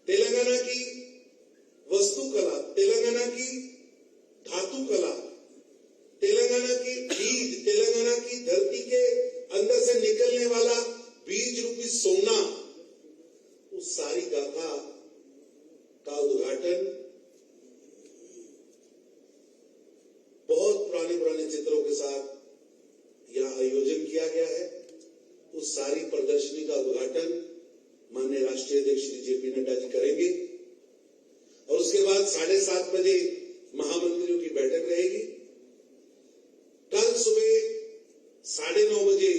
तेलंगाना की वस्तुकला, तेलंगाना की धातु कला, तेलंगाना की बीज, तेलंगाना की धरती के अंदर से निकलने वाला बीज रूपी सोना, उस सारी गाथा का उद्घाटन बहुत पुराने पुराने चित्रों के साथ यहां आयोजन किया गया है। उस सारी प्रदर्शनी का उद्घाटन माननीय राष्ट्रीय अध्यक्ष श्री जेपी नड्डा जी करेंगे और उसके बाद 7:30 बजे महामंत्रियों की बैठक रहेगी। कल सुबह 9:30 बजे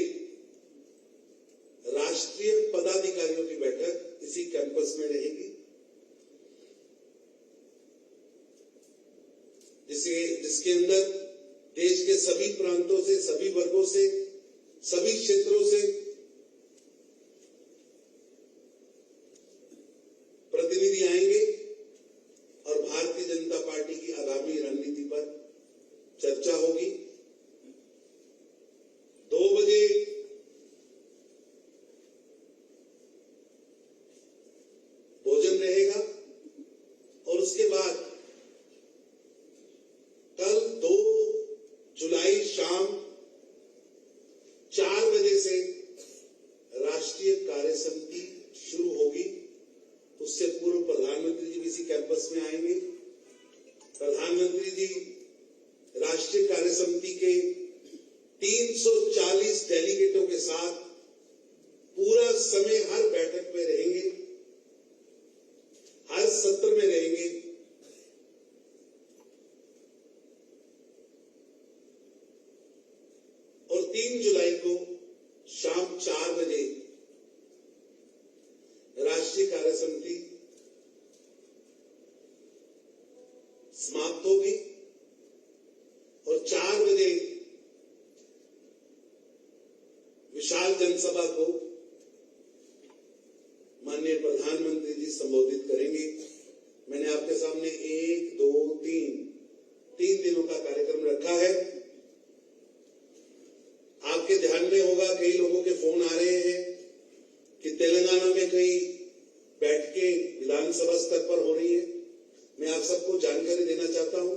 राष्ट्रीय पदाधिकारियों की बैठक इसी कैंपस में रहेगी, जिसके अंदर देश के सभी प्रांतों से, सभी वर्गों से, सभी क्षेत्रों से प्रतिनिधि आएंगे और भारतीय जनता पार्टी की आगामी रणनीति पर चर्चा होगी। 2 बजे भोजन रहेगा और उसके बाद कल 2 जुलाई शाम 4 बजे से राष्ट्रीय कार्य समिति शुरू होगी। उससे पूर्व प्रधानमंत्री जी भी इसी कैंपस में आएंगे। प्रधानमंत्री जी राष्ट्रीय कार्य समिति के 340 डेलीगेटों के साथ पूरा समय हर बैठक में रहेंगे, हर सत्र में रहेंगे। और 3 जुलाई को शाम 4 बजे राष्ट्रीय कार्य समिति समाप्त होगी और 4 बजे विशाल जनसभा को माननीय प्रधानमंत्री जी संबोधित करेंगे। मैंने आपके सामने 1, 2, 3 दिनों का कार्यक्रम रखा है। आपके ध्यान में होगा, कई लोगों के फोन आ रहे हैं कि तेलंगाना में कई बैठकें विधानसभा स्तर पर हो रही है। मैं आप सबको जानकारी देना चाहता हूं,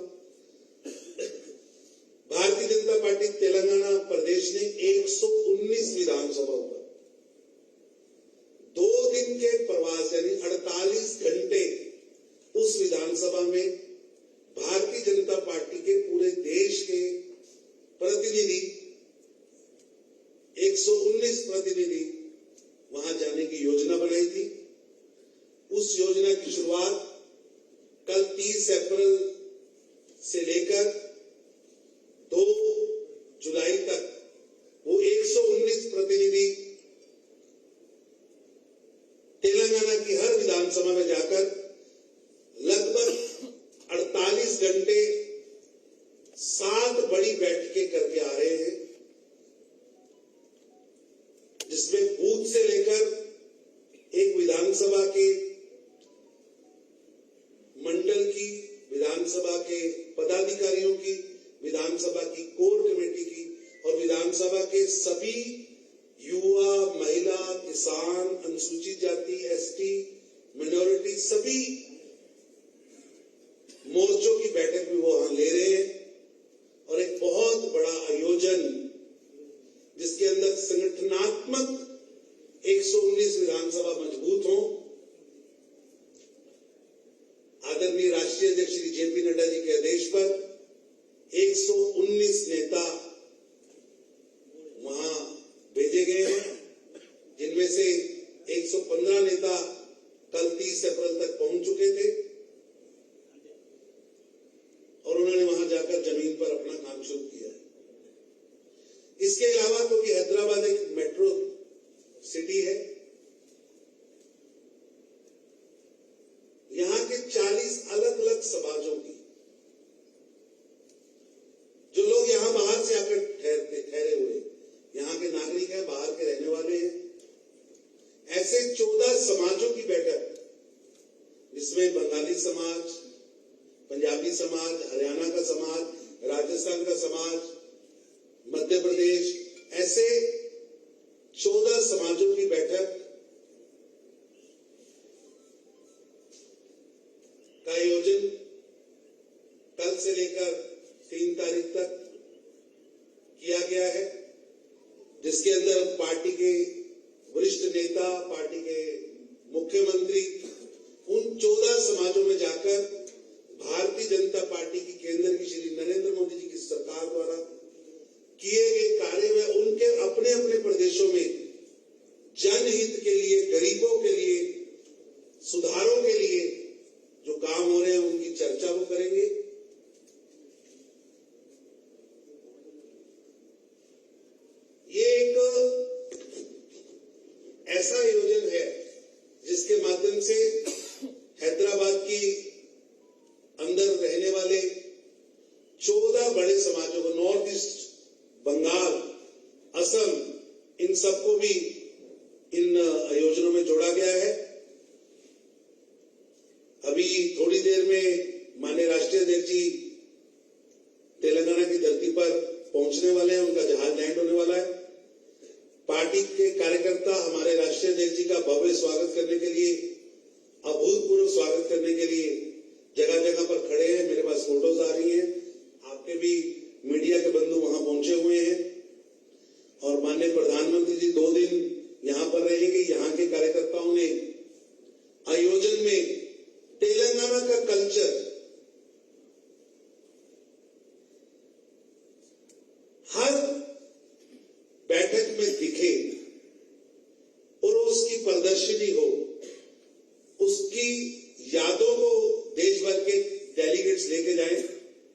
भारतीय जनता पार्टी तेलंगाना प्रदेश ने 119 विधानसभाओं पर 2 दिन के प्रवास यानी 48 घंटे उस विधानसभा में भारतीय जनता पार्टी के पूरे देश के प्रतिनिधि 119 प्रतिनिधि वहां जाने की योजना बनाई थी। उस योजना की शुरुआत कल 30 अप्रैल से लेकर 2 जुलाई तक वो 119 प्रतिनिधि तेलंगाना की हर विधानसभा में जाकर लगभग 48 घंटे 7 बड़ी बैठकें करके आ रहे हैं, जिसमें बूथ से लेकर एक विधानसभा के मंडल की, विधानसभा के पदाधिकारियों की, विधानसभा की कोर कमेटी की और विधानसभा के सभी युवा, महिला, किसान, अनुसूचित जाति, एसटी, मिनोरिटी सभी मोर्चों की बैठक भी वो वहां ले रहे हैं और एक बहुत बड़ा आयोजन जिसके अंदर संगठनात्मक 119 विधानसभा मजबूत हो। आदरणीय राष्ट्रीय अध्यक्ष श्री जेपी नड्डा जी के आदेश पर 119 नेता वहां भेजे गए हैं, जिनमें से 115 नेता कल 30 अप्रैल तक पहुंच चुके थे और उन्होंने वहां जाकर जमीन पर अपना काम शुरू किया है। इसके अलावा क्योंकि हैदराबाद एक मेट्रो सिटी है, यहां के 40 अलग अलग समाजों की जो लोग यहां बाहर से आकर ठहरे हुए, यहां के नागरिक हैं, बाहर के रहने वाले हैं, ऐसे 14 समाजों की बैठक जिसमें बंगाली समाज, पंजाबी समाज, हरियाणा का समाज, राजस्थान का समाज, मध्य प्रदेश, ऐसे 14 समाजों की बैठक नेता, पार्टी के मुख्यमंत्री उन 14 समाजों में जाकर भारतीय जनता पार्टी की केंद्र की श्री नरेंद्र मोदी जी की सरकार द्वारा किए गए कार्य में उनके अपने अपने प्रदेशों में जनहित के लिए, गरीबों के लिए, सुधारों के लिए जो काम हो रहे हैं उनकी चर्चा वो करेंगे। ये एक ऐसा आयोजन है जिसके माध्यम से हैदराबाद की अंदर रहने वाले 14 बड़े समाजों को, नॉर्थ ईस्ट, बंगाल, असम, इन सबको भी इन आयोजनों में जोड़ा गया है। अभी थोड़ी देर में माननीय राष्ट्रीय अध्यक्ष जी तेलंगाना की धरती पर पहुंचने वाले हैं, उनका जहाज लैंड होने वाला है। पार्टी के कार्यकर्ता हमारे राष्ट्रीय अध्यक्ष जी का भव्य स्वागत करने के लिए, अभूतपूर्व स्वागत करने के लिए जगह जगह पर खड़े हैं। मेरे पास फोटोज आ रही हैं, आपके भी मीडिया के बंधु वहां पहुंचे हुए हैं। और माननीय प्रधानमंत्री जी 2 दिन यहां पर रहेंगे। यहां के कार्यकर्ताओं ने आयोजन में तेलंगाना का कल्चर हर बैठक में दिखे और उसकी प्रदर्शनी हो, उसकी यादों को देश भर के डेलीगेट्स लेके जाएं,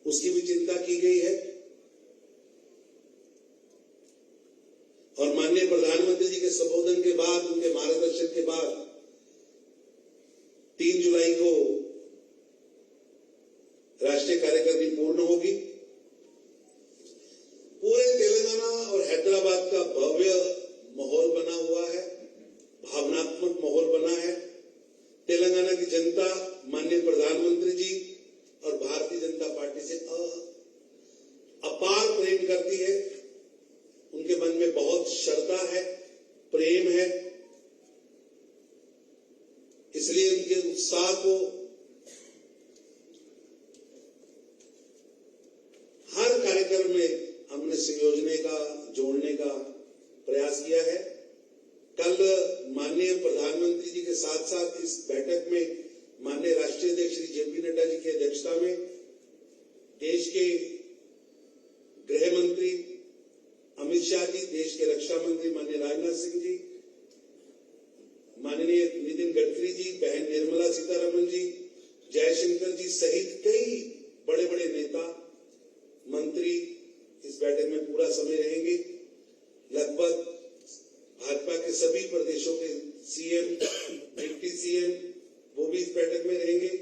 उसकी भी चिंता की गई है। और माननीय प्रधानमंत्री जी के संबोधन के बाद, उनके मार्गदर्शन के बाद 3 जुलाई को राष्ट्रीय कार्यकारिणी पूर्ण होगी। पूरे तेलंगाना और हैदराबाद का भव्य माहौल बना हुआ है, भावनात्मक माहौल बना है। तेलंगाना की जनता माननीय प्रधानमंत्री जी और भारतीय जनता पार्टी से अपार प्रेम करती है। उनके मन में बहुत श्रद्धा है, प्रेम है। इसलिए उनके उत्साह को हर कार्यक्रम में हमने संयोजने का, जोड़ने का प्रयास किया है। कल माननीय प्रधानमंत्री जी के साथ साथ इस बैठक में माननीय राष्ट्रीय अध्यक्ष श्री जेपी नड्डा जी की अध्यक्षता में देश के गृह मंत्री अमित शाह जी, देश के रक्षा मंत्री माननीय राजनाथ सिंह जी, माननीय नितिन गडकरी जी, बहन निर्मला सीतारमण जी, जयशंकर जी सहित कई बड़े बड़े नेता, मंत्री इस बैठक में पूरा समय रहेंगे। लगभग भाजपा के सभी प्रदेशों के सीएम, डिप्टी सीएम वो भी इस बैठक में रहेंगे।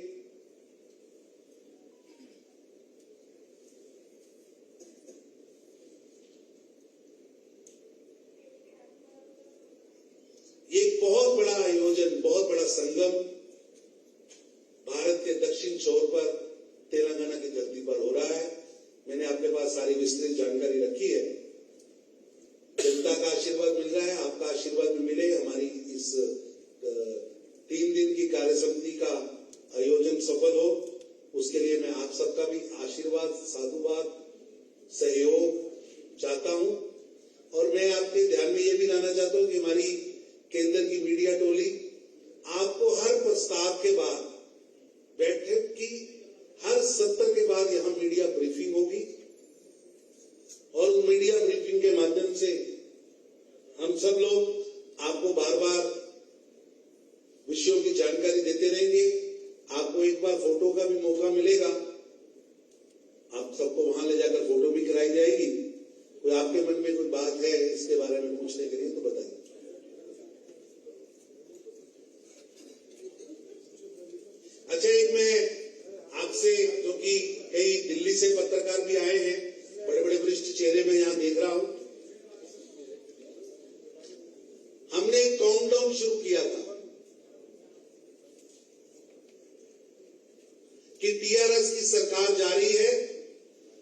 एक बहुत बड़ा आयोजन, बहुत बड़ा संगम भारत के दक्षिण छोर पर तेलंगाना की धरती पर हो रहा है। मैंने आपके पास सारी विस्तृत जानकारी रखी है। जनता का आशीर्वाद मिल रहा है, आपका आशीर्वाद भी मिले। हमारी इस 3 दिन की कार्यसमिति का आयोजन सफल हो, उसके लिए मैं आप सबका भी आशीर्वाद, साधुवाद, सहयोग चाहता हूं। और मैं आपके ध्यान में यह भी लाना चाहता हूं कि हमारी केंद्र की मीडिया टोली आपको हर प्रस्ताव के बाद, बैठक की हर सत्र के बाद यहां मीडिया ब्रीफिंग होगी और उस मीडिया ब्रीफिंग के माध्यम से हम सब लोग आपको बार बार विषयों की जानकारी देते रहेंगे। आपको एक बार फोटो का भी मौका मिलेगा, आप सबको वहां ले जाकर फोटो भी कराई जाएगी। कोई आपके मन में कोई बात है इसके बारे में पूछने के लिए तो बताइए। अच्छा, एक मैं आपसे, जो कि कई दिल्ली से पत्रकार भी आए हैं, बड़े बड़े वरिष्ठ चेहरे में यहां देख रहा हूं, हमने एक काउंटडाउन शुरू किया था कि टीआरएस की सरकार जारी है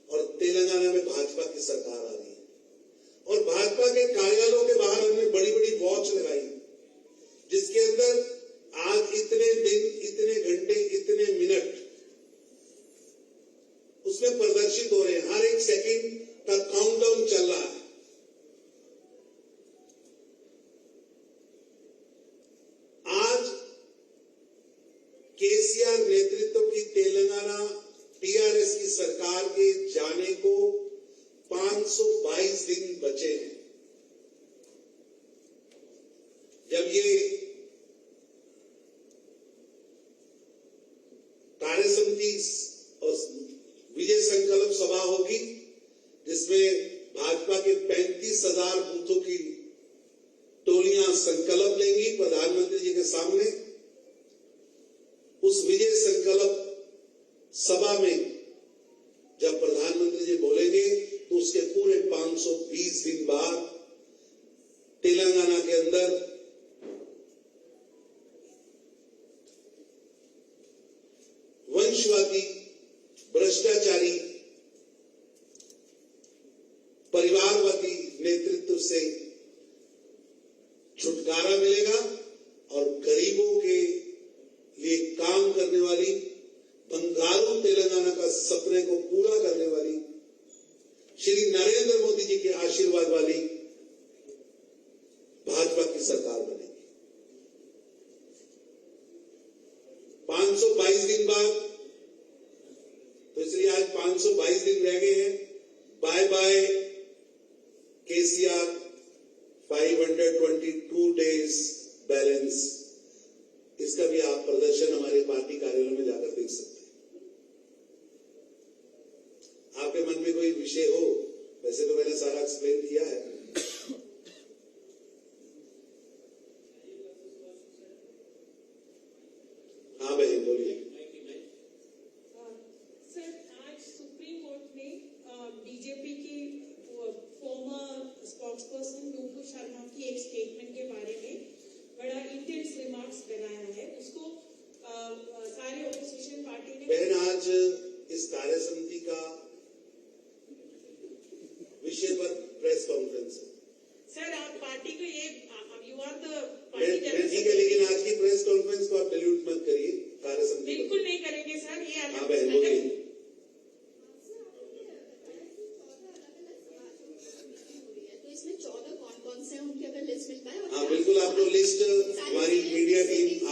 और तेलंगाना में भाजपा की सरकार आ रही है। और भाजपा के कार्यालयों के बाहर हमने बड़ी बड़ी वॉच लगाई, जिसके अंदर आज इतने दिन, इतने घंटे, इतने मिनट उसमें प्रदर्शित हो रहे हैं। हर एक सेकंड का काउंटडाउन चल रहा है। तेलंगाना टीआरएस की सरकार के जाने को 522 दिन बचे हैं। जब ये कार्य समिति और विजय संकल्प सभा होगी, जिसमें भाजपा के 35,000 बूथों की टोलियां संकल्प लेंगी प्रधानमंत्री जी के सामने। उस विजय संकल्प सभा में जब प्रधानमंत्री जी बोलेंगे तो उसके पूरे 520 दिन बाद तेलंगाना के अंदर वंशवादी, भ्रष्टाचारी, परिवारवादी नेतृत्व से छुटकारा मिलेगा और गरीबों के लिए काम करने वाली, बंगारू तेलंगाना का सपने को पूरा करने वाली, श्री नरेंद्र मोदी जी के आशीर्वाद वाली भाजपा की सरकार बनेगी। 522 दिन बाद, तो इसलिए आज 522 दिन रह गए हैं। Bye bye KCR, 522 days balance. इसका भी आप प्रदर्शन हमारे पार्टी कार्यालय में जाकर देख सकते हैं। आपके मन में कोई विषय हो, वैसे तो मैंने सारा एक्सप्लेन किया है। हाँ बहन बोलिए। सर, आज सुप्रीम कोर्ट ने बीजेपी की फॉर्मर स्पोक्सपर्सन नूपुर शर्मा की एक स्टेटमेंट के बारे में बड़ा इंटेंस रिमार्क्स बनाया है। उसको सारे ऑपोजिशन पार्टी ने। बहन, आज इस कार्य समिति का विषय पर प्रेस कॉन्फ्रेंस है। सर, आप पार्टी को ये यू आर द पार्टी ठीक है, लेकिन आज की प्रेस कॉन्फ्रेंस को आप डिल्यूट मत करिए। कार्य समिति बिल्कुल नहीं करेंगे सर। ये हाँ बहन बोलिए। हाँ बिल्कुल, आपको लिस्ट हमारी मीडिया टीम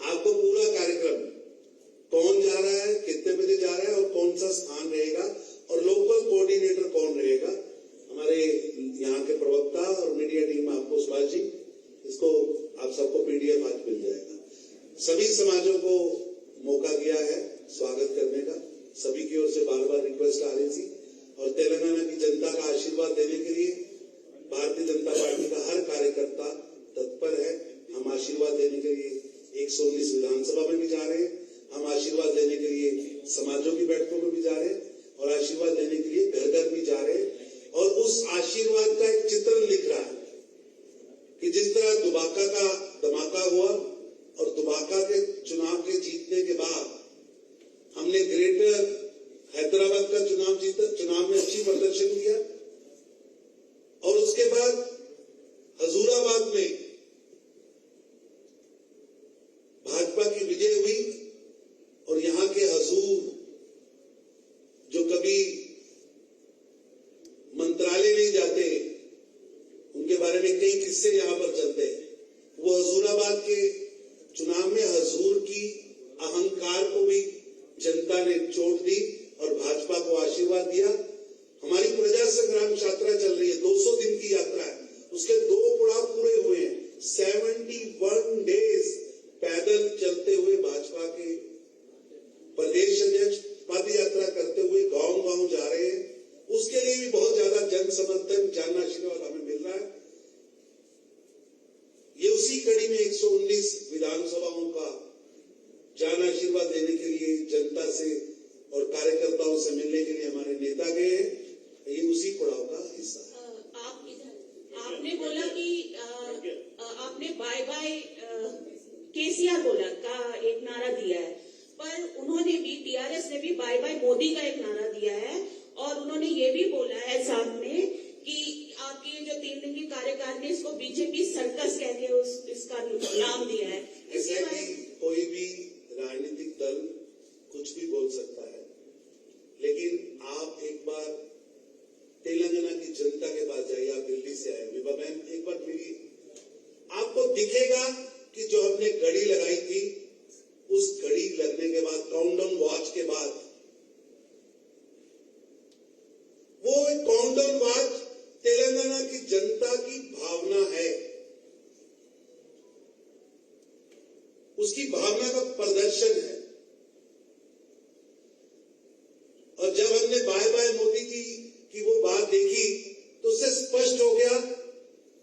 आपको पूरा कार्यक्रम, कौन जा रहा है, कितने बजे जा रहा है और कौन सा स्थान रहेगा और लोकल कोऑर्डिनेटर कौन रहेगा, हमारे यहाँ के प्रवक्ता और मीडिया टीम आपको सुभाष जी, इसको आप सबको पीडीएफ आज मिल जाएगा। सभी समाजों को मौका दिया है स्वागत करने का। सभी की ओर से बार बार रिक्वेस्ट आ रही थी और तेलंगाना की जनता का आशीर्वाद देने के लिए भारतीय जनता पार्टी का हर कार्यकर्ता तत्पर है। हम आशीर्वाद देने के लिए 119 विधानसभा में भी जा रहे हैं, हम आशीर्वाद देने के लिए समाजों की बैठकों में भी जा रहे हैं और आशीर्वाद देने के लिए घर घर भी जा रहे हैं। और उस आशीर्वाद का एक चित्रण लिख रहा है कि जिस तरह दुबाका का धमाका हुआ और दुबाका के चुनाव के जीतने के बाद हमने ग्रेटर हैदराबाद का चुनाव में अच्छी प्रदर्शन किया और उसके बाद हजूराबाद में भाजपा की विजय हुई और यहाँ के हजूर जो कभी मंत्रालय नहीं जाते, उनके बारे में कई किस्से यहाँ पर चलते हैं। वो हजूराबाद के चुनाव में हजूर की अहंकार को भी जनता ने चोट दी और भाजपा को आशीर्वाद दिया। हमारी प्रजा संग्राम यात्रा चल रही है, 200 दिन की यात्रा है, उसके 2 पड़ाव पूरे हुए हैं। 71 डेज पैदल चलते हुए भाजपा के प्रदेश अध्यक्ष पद यात्रा करते हुए गांव-गांव जा रहे हैं। उसके लिए भी बहुत ज्यादा जन समर्थन, जन आशीर्वाद हमें मिल रहा है। ये उसी कड़ी में 119 विधानसभाओं का जन आशीर्वाद देने के लिए जनता से और कार्यकर्ताओं से मिलने के लिए हमारे नेता गए हैं। ये उसी पड़ाव का हिस्सा है। आपने बोला कि आपने बाय बाय केसीआर बोला का एक नारा दिया है, पर उन्होंने भी, टीआरएस ने भी बाय बाय मोदी का एक नारा दिया है और उन्होंने ये भी बोला है साथ में कि आपकी जो 3 दिन की कार्यकारिणी इसको बीजेपी सर्कस कह के इसका नाम दिया है। ऐसा कि कोई भी राजनीतिक दल कुछ भी बोल सकता है, लेकिन आप एक बार तेलंगाना की जनता के पास जाइए। आप दिल्ली से आए, विभा बहन एक बार मिलिए, आपको दिखेगा कि जो हमने घड़ी लगाई थी उस घड़ी उसकी भावना का प्रदर्शन है। और जब हमने बाय बाय मोदी की वो बात देखी तो उससे स्पष्ट हो गया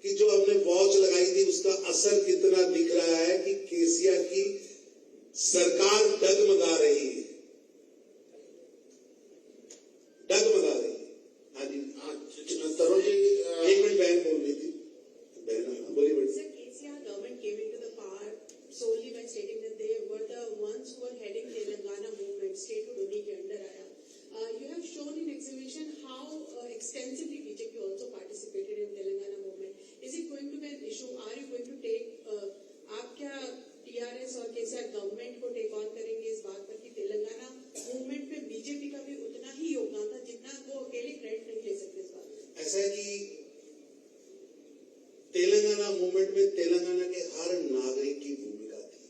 कि जो हमने वॉच लगाई थी उसका असर कितना दिख रहा है कि केसीआर की सरकार डगमगा रही है, डगमगा रही है। हाँ जी, तरुण जी एक मिनट बहन बोल रही थी, बहन बोलिए बेटी। Sir, KCR government came into the power solely by stating that they were the ones who were heading Telangana movement, statehood उन्हीं के अंडर आया. You have shown in exhibition how extensively BJP also participated in Telangana movement. Is it going to be an issue? Are you going to take? आप क्या TRS और KCR government को take on करेंगे इस बात पर कि तेलंगाना मूवमेंट में बीजेपी का भी उतना ही योगदान था जितना वो अकेले क्रेडिट नहीं ले सकते इस बात में? ऐसा है कि तेलंगाना मूवमेंट में तेलंगाना के हर नागरिक की भूमिका थी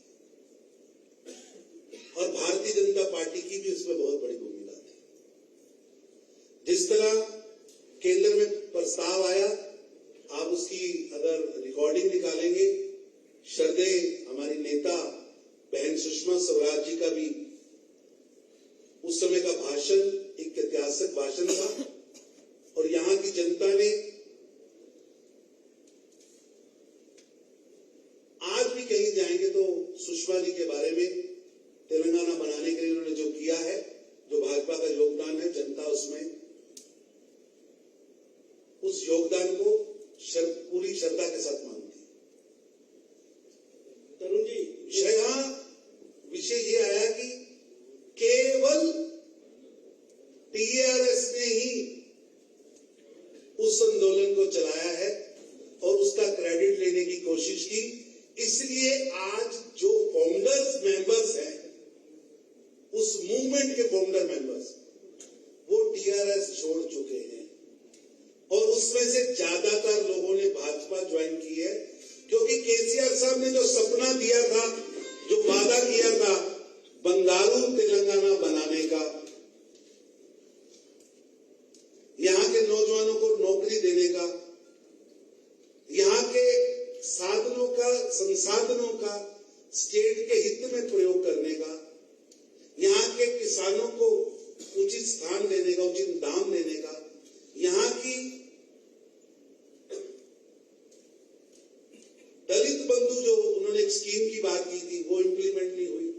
और भारतीय जनता पार्टी की भी उसमें बहुत बड़ी भूमिका थी। जिस तरह केंद्र में प्रस्ताव आया, आप उसकी अगर रिकॉर्डिंग निकालेंगे, श्रद्धेय हमारी नेता बहन सुषमा स्वराज जी का भी उस समय का भाषण एक ऐतिहासिक भाषण था और यहां की जनता ने आज भी कहीं जाएंगे तो सुषमा जी के बारे में तेलंगाना बनाने के लिए उन्होंने जो किया है, जो भाजपा का योगदान है, जनता उसमें उस योगदान को पूरी श्रद्धा के साथ मानती है। तरुण जी, विषय ये आया कि केवल टीआरएस ने ही उस आंदोलन को चलाया है और उसका क्रेडिट लेने की कोशिश की। इसलिए आज जो फाउंडर्स मेंबर्स हैं, उस मूवमेंट के फाउंडर मेंबर्स वो टीआरएस छोड़ चुके हैं और उसमें से ज्यादातर लोगों ने भाजपा ज्वाइन की है, क्योंकि केसीआर साहब ने जो सपना दिया था, जो वादा किया था बंगारू तेलंगाना बनाने का, यहां के नौजवानों को नौकरी देने का, यहां के संसाधनों का स्टेट के हित में प्रयोग करने का, यहां के किसानों को उचित स्थान देने का, उचित दाम देने का, यहां की दलित बंधु जो उन्होंने एक स्कीम की बात की थी वो इंप्लीमेंट नहीं हुई,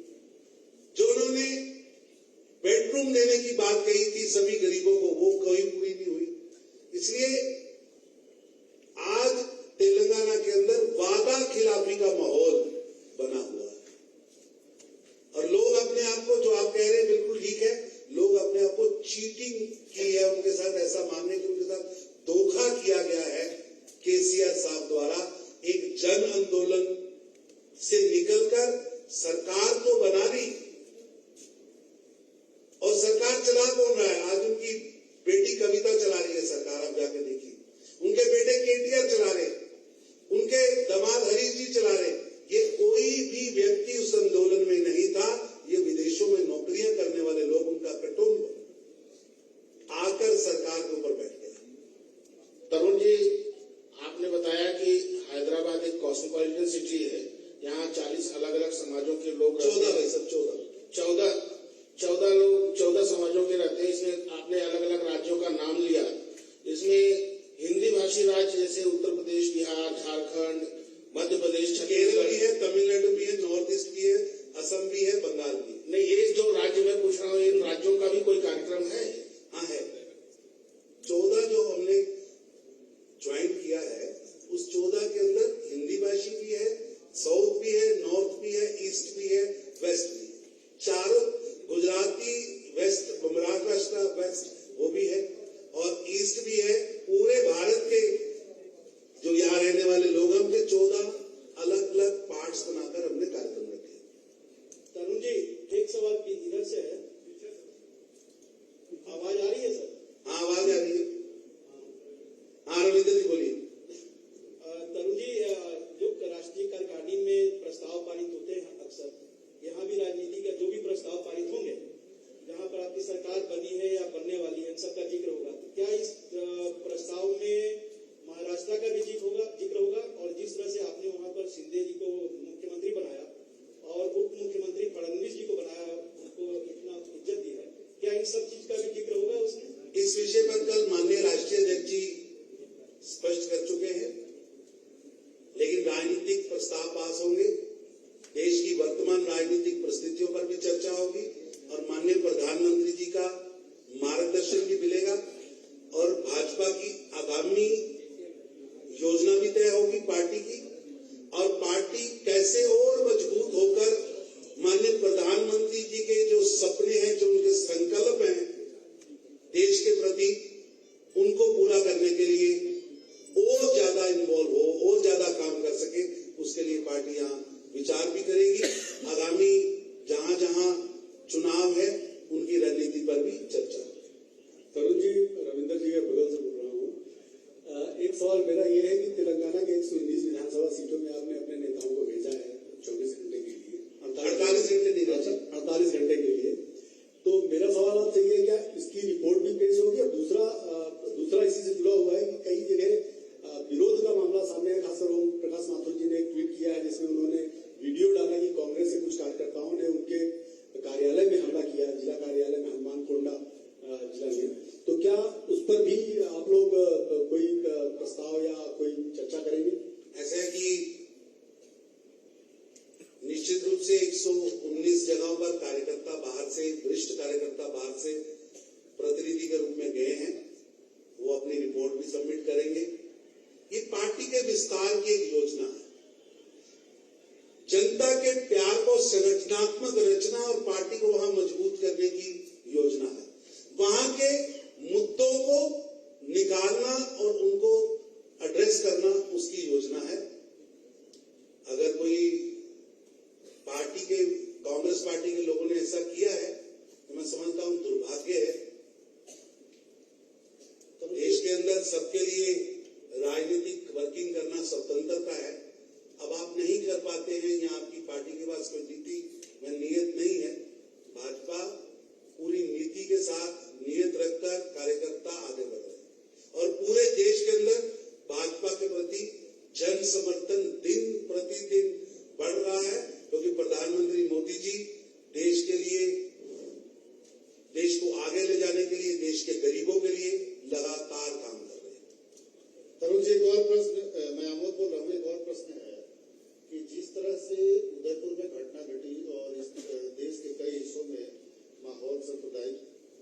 जो उन्होंने बेडरूम देने की बात कही थी सभी गरीबों को वो कोई पूरी नहीं हुई। इसलिए आज तेलंगाना के अंदर वादा खिलाफी का माहौल बना हुआ है और लोग अपने आप को, जो आप कह रहे हैं बिल्कुल ठीक है, लोग अपने आप को चीटिंग की है, उनके साथ ऐसा मानने के, उनके साथ धोखा किया गया है। केसीआर साहब द्वारा एक जन आंदोलन से निकलकर सरकार तो बना ली और सरकार चला कौन रहा है? आज उनकी बेटी कविता चला रही है सरकार, आप जाके देखिए। उनके बेटे केटीआर चला रहे, उनके दामाद हरीश जी चला रहे। ये कोई भी व्यक्ति उस आंदोलन में नहीं था, ये विदेशों में नौकरियां करने वाले लोग, उनका कुटुंब आकर सरकार के ऊपर बैठ गया। तरुण जी, आपने बताया कि हैदराबाद एक कॉस्मोपॉलिटन सिटी है, यहाँ 40 अलग अलग समाजों के लोग 14 समाजों के रहते हैं। इसमें आपने अलग अलग राज्यों का नाम लिया। इसमें हिंदी भाषी राज्य जैसे उत्तर प्रदेश, बिहार, झारखंड, मध्य प्रदेश, केरल भी है, तमिलनाडु भी है, नॉर्थ ईस्ट भी है, असम भी है, बंगाल भी। नहीं, ये जो राज्य में पूछ रहा हूँ, इन राज्यों का भी कोई कार्यक्रम है? हाँ है। 14 जो हमने ज्वाइन किया है, उस 14 के अंदर हिंदी भाषी भी है, साउथ भी है, नॉर्थ भी है, ईस्ट भी है, वेस्ट भी है। चारों गुजराती, वेस्ट, महाराष्ट्र वेस्ट वो भी है और ईस्ट भी है। पूरे भारत के जो यहाँ रहने वाले लोग हैं, उनके प्रस्ताव पास होंगे, देश की वर्तमान राजनीतिक परिस्थितियों पर भी चर्चा होगी और माननीय प्रधानमंत्री जी का मार्गदर्शन भी मिलेगा और भाजपा की आगामी योजना भी तय होगी पार्टी की, और पार्टी कैसे और मजबूत होकर माननीय प्रधानमंत्री जी के जो सपने हैं, जो उनके संकल्प हैं देश के प्रति, उनको पूरा करने के लिए और ज्यादा इन्वॉल्व हो, और ज्यादा काम कर सके, उसके लिए पार्टी यहाँ विचार भी करेगी। आगामी जहां जहां चुनाव है उनकी रणनीति पर भी चर्चा। तरुण जी, रविंदर जी के बगल से बोल रहा हूँ। एक सवाल मेरा ये है कि तेलंगाना के 119 विधानसभा सीटों में आपने अपने नेताओं को भेजा है 24 घंटे के लिए, 48 घंटे नहीं रहा, 48 घंटे के लिए। तो मेरा सवाल आपसे ये है, क्या इसकी रिपोर्ट भी पेश होगी? और दूसरा इसी से जुड़ा हुआ है कि कई जगह विरोध का मामला सामने है, खासकर ओम प्रकाश माथुर जी ने एक ट्वीट किया है जिसमें उन्होंने वीडियो डाला कि कांग्रेस के कुछ कार्यकर्ताओं ने उनके कार्यालय में हमला किया, जिला कार्यालय में हनुमान कोंडा जिला में। तो क्या उस पर भी आप लोग कोई प्रस्ताव या कोई चर्चा करेंगे? ऐसा है कि निश्चित रूप से 119 जगहों पर कार्यकर्ता बाहर से, वरिष्ठ कार्यकर्ता बाहर से प्रतिनिधि के रूप में गए हैं, वो अपनी रिपोर्ट भी सबमिट करेंगे। ये पार्टी के विस्तार की एक योजना है, जनता के प्यार को संगठनात्मक रचना और पार्टी को वहां मजबूत करने की योजना है। वहां के मुद्दों को निकालना और उनको एड्रेस करना उसकी योजना है। अगर कोई पार्टी के, कांग्रेस पार्टी के लोगों ने ऐसा किया है तो मैं समझता हूं दुर्भाग्य है। तो देश के अंदर सबके लिए राजनीतिक वर्किंग करना स्वतंत्रता है। अब आप नहीं कर पाते हैं या आपकी पार्टी के पास कोई नीति या नियत नहीं है, भाजपा पूरी नीति के साथ नियत रखकर कार्यकर्ता आगे बढ़ रहे हैं और पूरे देश के अंदर भाजपा के प्रति जन समर्थन दिन प्रतिदिन बढ़ रहा है, क्योंकि प्रधानमंत्री मोदी जी देश के लिए, देश को आगे ले जाने के लिए, देश के गरीबों के लिए लगातार काम कर रहे हैं। तरुण जी, एक और प्रश्न, मैं आमोद बोल रहा हूँ। एक और प्रश्न है कि जिस तरह से उदयपुर में घटना घटी और इस देश के कई हिस्सों में माहौल सांप्रदायिक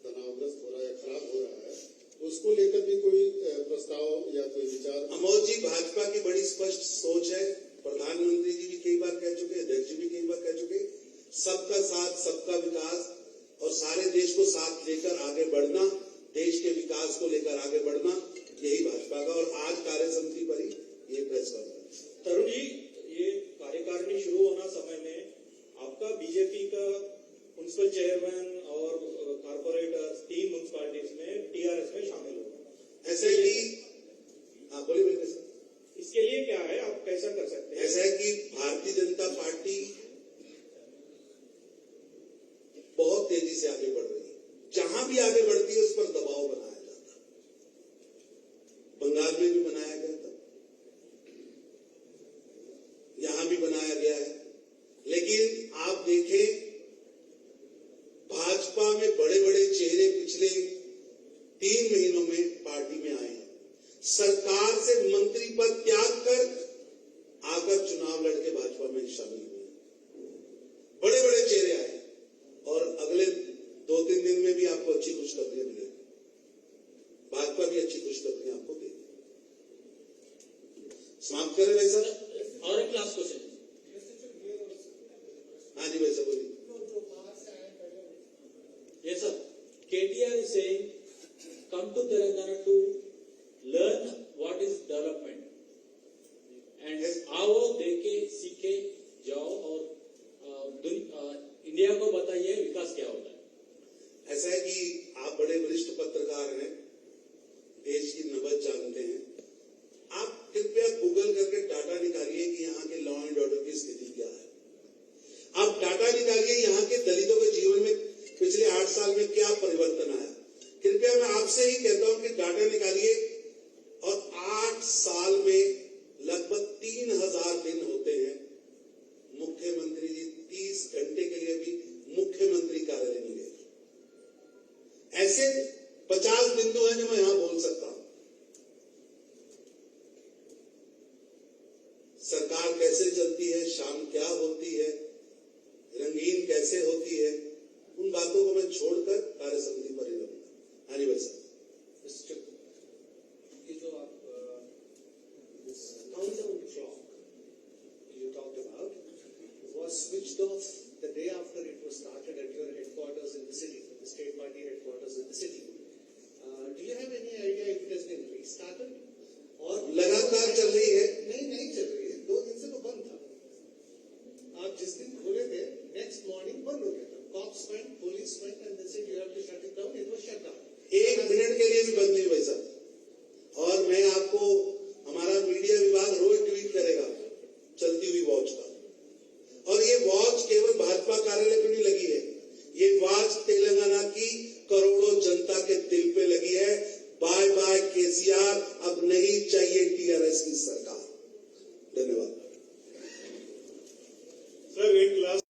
तनावग्रस्त हो रहा है, खराब हो रहा है, उसको लेकर भी कोई प्रस्ताव या कोई विचार? अमोद जी, भाजपा की बड़ी स्पष्ट सोच है, प्रधानमंत्री जी भी कई बार कह चुके, अध्यक्ष जी भी कई बार कह चुके, सबका साथ सबका विकास और सारे देश को साथ लेकर आगे बढ़ना, देश के विकास को लेकर आगे बढ़ना, यही भाजपा का। और आज कार्य समिति पर ही ये प्रेस कॉन्फ्रेंस। तरुण जी, ये कार्यकारिणी शुरू होना समय में आपका बीजेपी का म्युनिसिपल चेयरमैन और कारपोरेटर 3 म्युनिसिपैलिटीज में टीआरएस में शामिल होगा। ऐसे कि हाँ बोलिए मेरे सर, इसके लिए क्या है, आप कैसा कर सकते हैं? ऐसा है कि भारतीय जनता पार्टी बहुत तेजी से आगे बढ़ रही है, जहां भी आगे बढ़ती है उस पर दबाव बनाया जाता है। बंगाल में भी बनाया गया था, यहां भी बनाया गया है, लेकिन आप देखें भाजपा में बड़े बड़े चेहरे पिछले 3 महीनों में पार्टी में आए हैं, सरकार से मंत्री पद त्याग कर आकर चुनाव लड़के भाजपा में शामिल हुए। बड़े बड़े चेहरे आए और अगले 2-3 दिन में भी आपको अच्छी खुशखबरियां मिलेगी, भाजपा भी अच्छी खुशखबरियां आपको देगी। समाप्त करें भाई साहब? और एक लास्ट क्वेश्चन। हाँ जी भाई साहब बोलिए। Yes, sir. KTR is saying, come to Telangana to learn what is development. And आओ देखे सीखे जाओ कैसे चलती है, शाम क्या होती है, रंगीन कैसे होती है, उन बातों को मैं छोड़कर कार्य समिति पर ही रहूंगा। हाँ जी भाई साहब। ये जो आप countdown clock you talked about was switched off the day after it was started at your headquarters in the city, the state party headquarters in the city. Do you have any idea if it has been restarted? और लगातार चल रही है। नहीं चल रही है, 2 दिन से तो बंद था। आप जिस दिन खोले थे नेक्स्ट मॉर्निंग बंद हो गया था। Cops went, police went and they said you have to shut it down. It was shut down. 1 minute के लिए भी बंद नहीं भाई साहब। और मैं आपको, हमारा मीडिया विभाग रोज ट्वीट करेगा चलती हुई वॉच का। और ये वॉच केवल भाजपा कार्यालय पे नहीं लगी है, ये वॉच तेलंगाना की करोड़ों जनता के दिल पे लगी है। बाय बाय केसीआर, अब नहीं चाहिए टीआरएस की सरकार। धन्यवाद। सर, एक क्लास